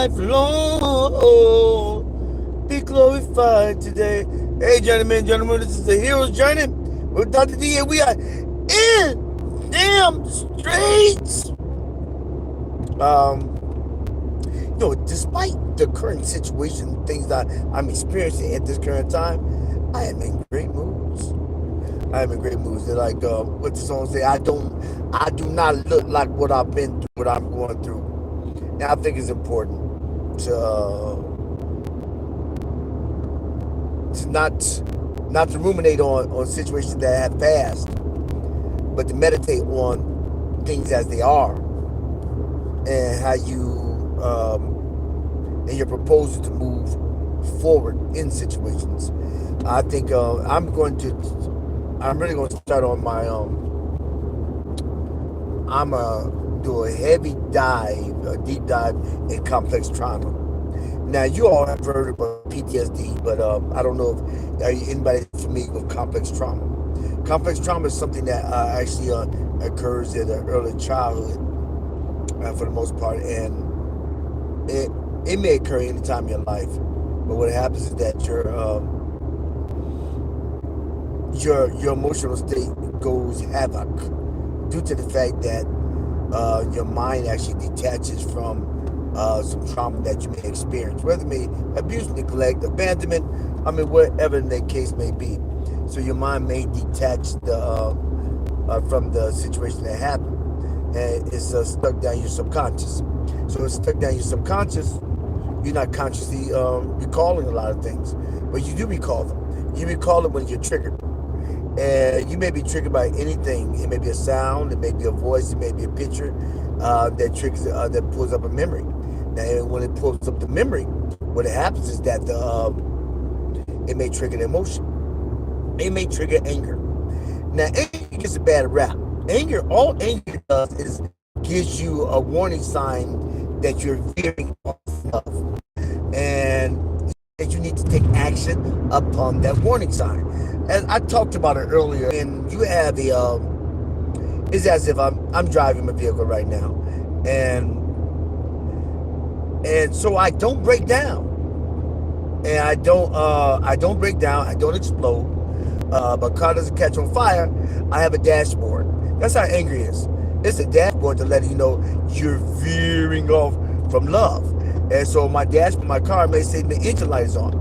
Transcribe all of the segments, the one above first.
life long. Be glorified today. Hey, gentlemen, this is the Hero's Journey with Dr. D, and we are in damn streets. Despite the current situation, things that I'm experiencing at this current time, I am in great moods. I am in great moods. They're like what the song say. I do not look like what I've been through, what I'm going through. And I think it's important to not to ruminate on situations that have passed, but to meditate on things as they are, and how you and your proposal to move forward in situations. I think I'm really going to start on my I'm gonna do a deep dive in complex trauma. Now, you all have heard about PTSD, but I don't know if anybody is familiar with complex trauma. Complex trauma is something that actually occurs in early childhood, for the most part, and it may occur any time in your life. But what happens is that your emotional state goes havoc due to the fact that your mind actually detaches from some trauma that you may experience, whether it may abuse, neglect, abandonment, whatever the case may be. So your mind may detach from the situation that happened, and it's stuck down your subconscious. So it's stuck down your subconscious. You're not consciously recalling a lot of things, but you do recall them. You recall it when you're triggered. And you may be triggered by anything. It may be a sound, it may be a voice, it may be a picture that triggers, that pulls up a memory. Now, when it pulls up the memory, what happens is that it may trigger an emotion. It may trigger anger. Now, anger gets a bad rap. All anger does is gives you a warning sign that you're veering off love, and that you need to take action upon that warning sign. As I talked about it earlier, and you have it's as if I'm driving my vehicle right now, and so I don't break down, and I don't break down, I don't explode, but car doesn't catch on fire. I have a dashboard. That's how angry is. It's a dashboard to let you know you're veering off from love. And so my car may say the engine light is on,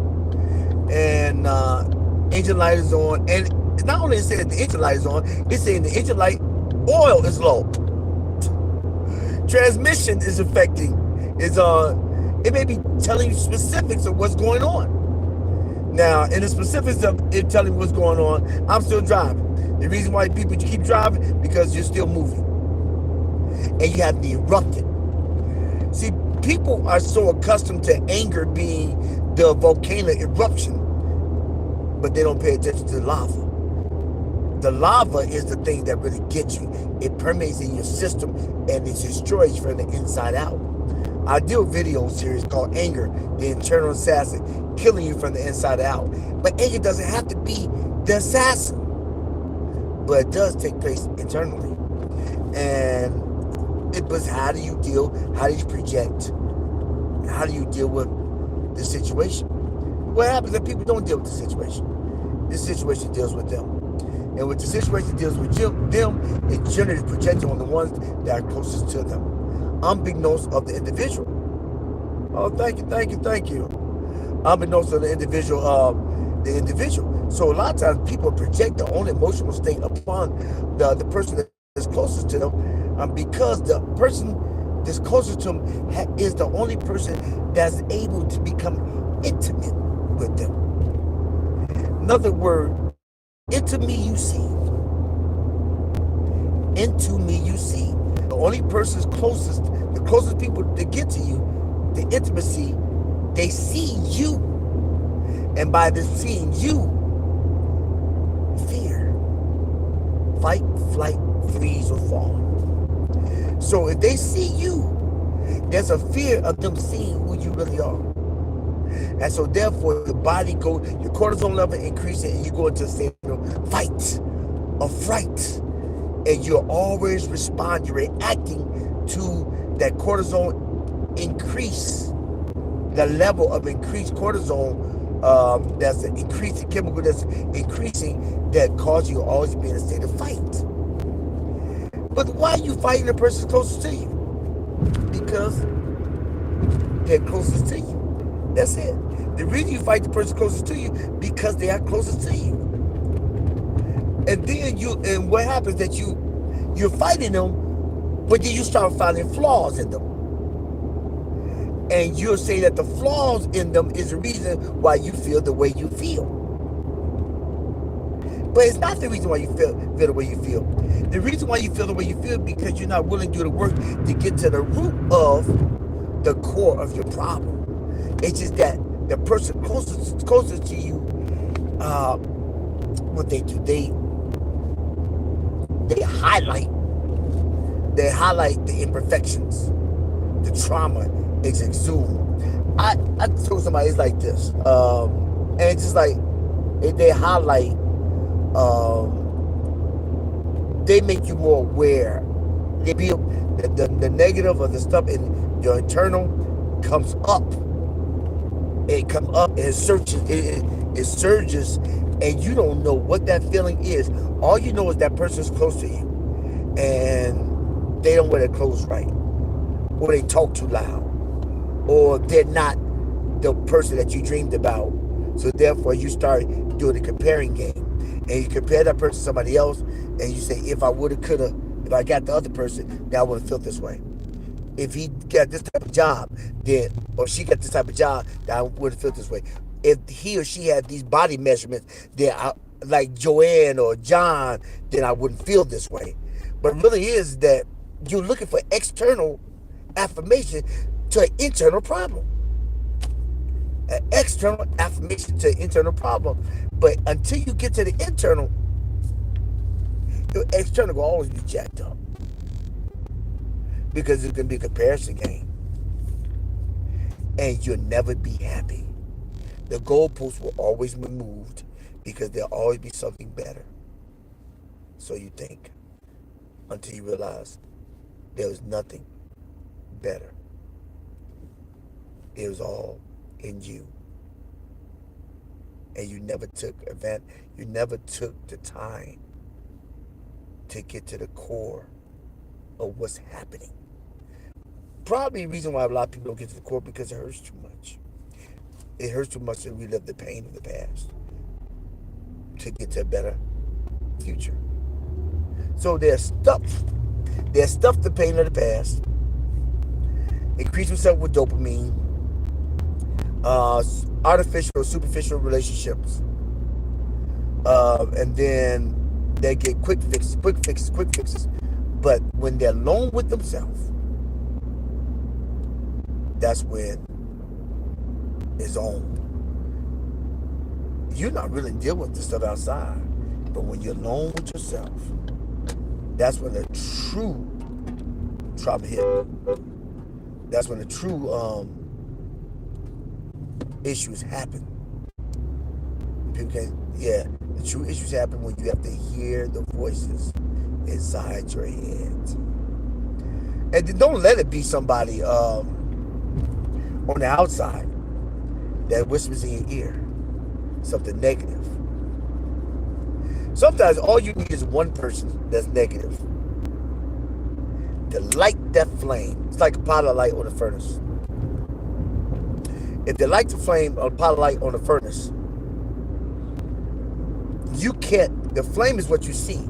and engine light is on, and not only is it saying the engine light is on, it's saying the engine light oil is low. Transmission is affecting. It may be telling you specifics of what's going on. Now, in the specifics of it telling you what's going on, I'm still driving. The reason why people keep driving, because you're still moving, and you have to erupt it. See, people are so accustomed to anger being the volcano eruption, but they don't pay attention to the lava. The lava is the thing that really gets you. It permeates in your system, and it destroys you from the inside out. I do a video series called Anger, the Internal Assassin, killing you from the inside out. But anger doesn't have to be the assassin, but it does take place internally. And but how do you deal? How do you project? How do you deal with the situation? What happens if people don't deal with the situation? This situation deals with them. And when the situation deals with them, it generally projects on the ones that are closest to them, unbeknownst of the individual. Oh, thank you. Unbeknownst of the individual. So a lot of times people project their own emotional state upon the person that's closest to them, because the person that's closest to them is the only person that's able to become intimate with them. In other words, into me you see. Into me you see. The only person's closest, the closest people that get to you, the intimacy, they see you. And by this seeing you, fear, fight, flight, freeze, or fall. So if they see you, there's a fear of them seeing who you really are. And so therefore your body goes, your cortisol level increases, and you go into a state of fight or fright. And you're always responding, you're reacting to that cortisol increase the level of increased cortisol, that's an increasing chemical that's increasing, that causes you to always be in a state of fight. But why are you fighting the person closest to you? Because they're closest to you. That's it. The reason you fight the person closest to you, because they are closest to you. And then and what happens that you're fighting them, but then you start finding flaws in them. And you'll say that the flaws in them is the reason why you feel the way you feel. But it's not the reason why you feel the way you feel. The reason why you feel the way you feel is because you're not willing to do the work to get to the root of the core of your problem. It's just that the person closest to you, what they do, they highlight the imperfections, the trauma is exhumed. I told somebody it's like this, and it's just like they highlight, they make you more aware. They be the negative or the stuff in your internal comes up. It comes up, it surges, and you don't know what that feeling is. All you know is that person's close to you, and they don't wear their clothes right, or they talk too loud, or they're not the person that you dreamed about. So therefore, you start doing a comparing game, and you compare that person to somebody else, and you say, if I woulda, coulda, if I got the other person, then I wouldn't feel this way. If he got this type of job, then, or she got this type of job, then I wouldn't feel this way. If he or she had these body measurements, then like Joanne or John, then I wouldn't feel this way. But it really is that you're looking for external affirmation to an internal problem. An external affirmation to an internal problem. But until you get to the internal, your external will always be jacked up. Because it's going to be a comparison game. And you'll never be happy. The goalposts will always be moved because there'll always be something better. So you think. Until you realize there was nothing better. It was all in you. And you never took the time to get to the core of what's happening. Probably the reason why a lot of people don't get to the core, because it hurts too much. It hurts too much to relive the pain of the past to get to a better future. So they're stuffed the pain of the past, increase themselves with dopamine, artificial or superficial relationships, and then they get quick fixes. But when they're alone with themselves, that's when it's on. You're not really dealing with the stuff outside, but when you're alone with yourself, that's when the true trauma hit. That's when the true issues happen. The true issues happen when you have to hear the voices inside your head. And then don't let it be somebody on the outside that whispers in your ear something negative. Sometimes all you need is one person that's negative to light that flame. It's like a pot of light on a furnace. If they light the flame, a pot of light on a furnace, the flame is what you see,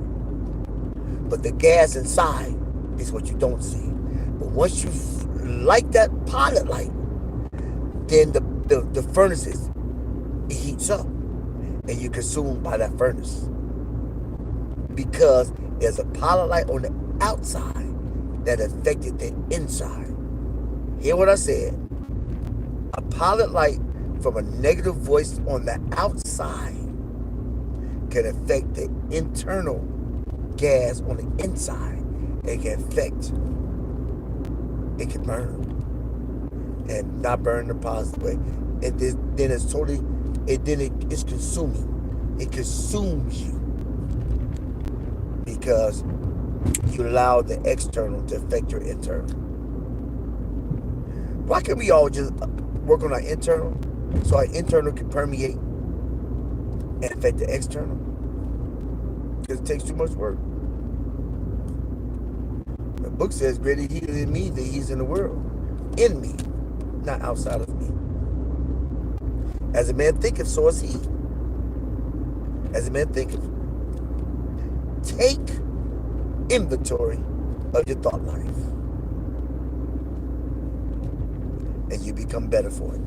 but the gas inside is what you don't see. But once you light that pot of light, then the furnace it heats up, and you're consumed by that furnace, because there's a pot of light on the outside that affected the inside. Hear what I said? A pilot light from a negative voice on the outside can affect the internal gas on the inside. It can burn, and not burn in a positive way. And then it's consuming. It consumes you because you allow the external to affect your internal. Why can't we all just work on our internal, so our internal can permeate and affect the external, because it takes too much work. The book says, "Greater He is in me than He's in the world." In me, not outside of me. As a man thinketh, so is he. As a man thinketh. Take inventory of your thought life, and you become better for it.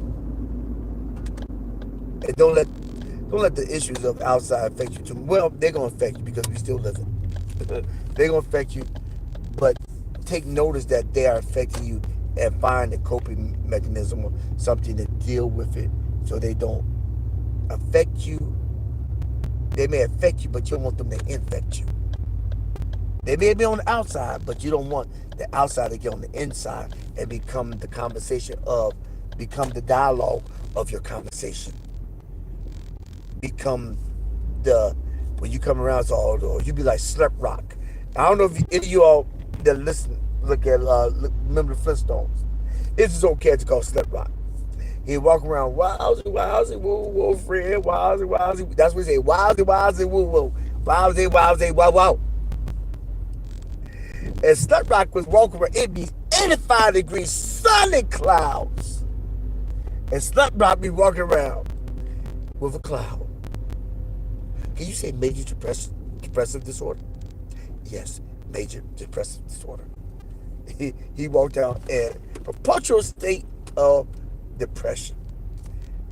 And don't let the issues of outside affect you too much. Well, they're gonna affect you because we still living. They're gonna affect you, but take notice that they are affecting you, and find a coping mechanism or something to deal with it, so they don't affect you. They may affect you, but you don't want them to infect you. They may be on the outside, but you don't want the outside to get on the inside and become the become the dialogue of your conversation. Become the, when you come around, so you be like Slurp Rock. I don't know if any of you all that listen, remember the Flintstones. It's just okay to call Slurp Rock. He walk around, wowsy, wowsy, woo, woo, friend, wowsy, wowsy. That's what he say, wowsy, wowsy, woo, woo, wowsy, wowsy, wow, wow. And Slurp Rock was walking around, it'd be 85 degrees, sunny clouds. And Slurp Rock be walking around with a cloud. Can you say major depressive disorder? Yes, major depressive disorder. He walked out in a perpetual state of depression.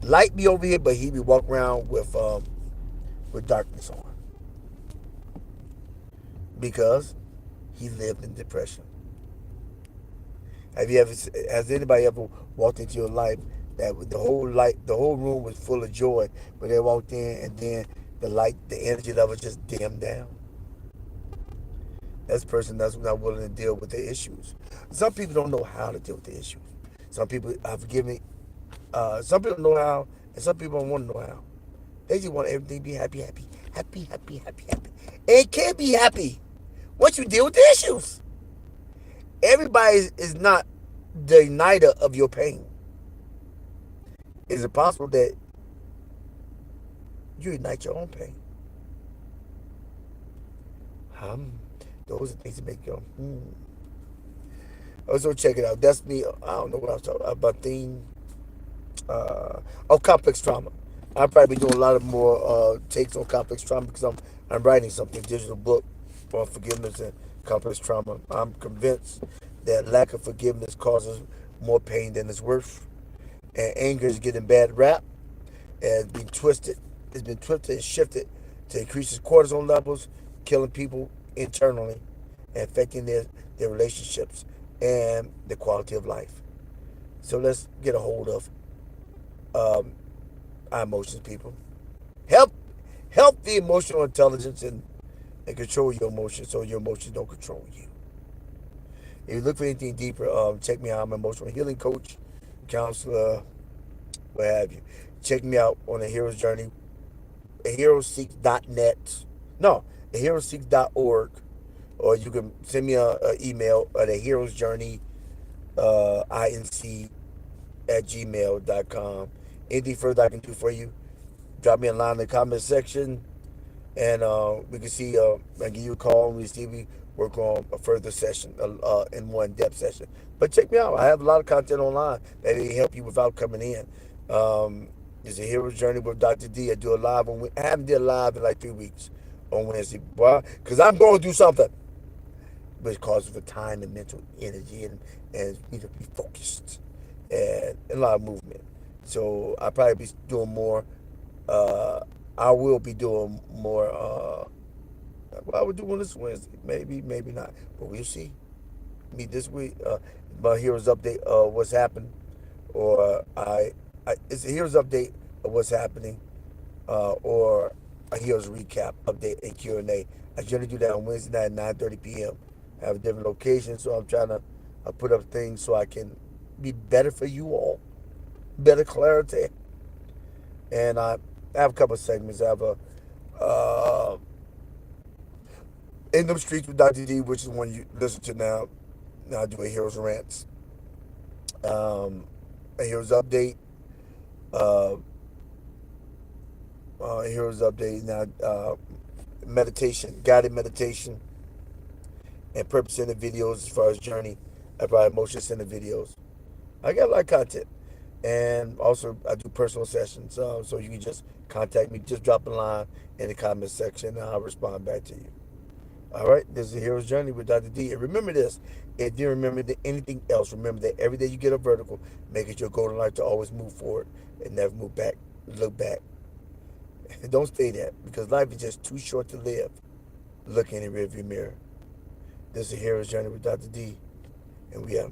Light be over here, but he be walking around with darkness on, because he lived in depression. Has anybody ever walked into your life that the whole room was full of joy, but they walked in and then the energy level just dimmed down? That's a person that's not willing to deal with their issues. Some people don't know how to deal with the issues. Some people, forgive me, some people know how, and some people don't want to know how. They just want everything to be happy, happy, happy, happy, happy, happy. And it can't be happy once you deal with the issues. Everybody is not the igniter of your pain. Is it possible that you ignite your own pain? Those are things that make you go, So check it out. That's me. I don't know what I was talking about. Complex trauma. I'll probably be doing a lot of more takes on complex trauma, because I'm writing something, a digital book on forgiveness and complex trauma. I'm convinced that lack of forgiveness causes more pain than it's worth, and anger is getting bad rap, and it's been twisted. It's been twisted and shifted to increase its cortisol levels, killing people internally, and affecting their relationships and the quality of life. So let's get a hold of our emotions, people. Help the emotional intelligence, and control your emotions, so your emotions don't control you. If you look for anything deeper, check me out. I'm an emotional healing coach, counselor, what have you. Check me out on the Hero's Journey, heroseek.net. No, heroseek.org. Or you can send me an email at the Hero's Journey, inc at gmail.com. Anything further I can do for you, drop me a line in the comment section, and we can see. I can give you a call, and we work on a further session, in more in-depth session. But check me out. I have a lot of content online that will help you without coming in. It's a Hero's Journey with Dr. D. I do a live I haven't did a live in like 3 weeks on Wednesday. Why? Because I'm going to do something. But it calls for time and mental energy, and you to be focused, and a lot of movement. So I'll probably be doing more. I will be doing more. Well, I will do one this Wednesday. Maybe, maybe not. But we'll see. Me this week. My hero's update of what's happened, or it's a hero's update of what's happening, or a hero's recap update and Q&A. I generally do that on Wednesday night at 9:30 p.m. I have a different location, so I'm trying to put up things so I can be better for you all, better clarity. And I have a couple of segments. I have a In Them Streets with Dr. D, which is one you listen to now. Now I do a Heroes Rants, a Heroes Update, Uh, Heroes update now. Meditation, guided meditation, and purpose in the videos as far as journey, about emotions in the videos. I got a lot of content, and also I do personal sessions. So you can just contact me, just drop a line in the comment section, and I'll respond back to you. All right, this is the Hero's Journey with Dr. D. And remember this: if you remember anything else, remember that every day you get a vertical, make it your goal in life to always move forward and never move back. Look back. Don't stay there, because life is just too short to live looking in the rearview mirror. This is the Hero's Journey with Dr. D, and we are.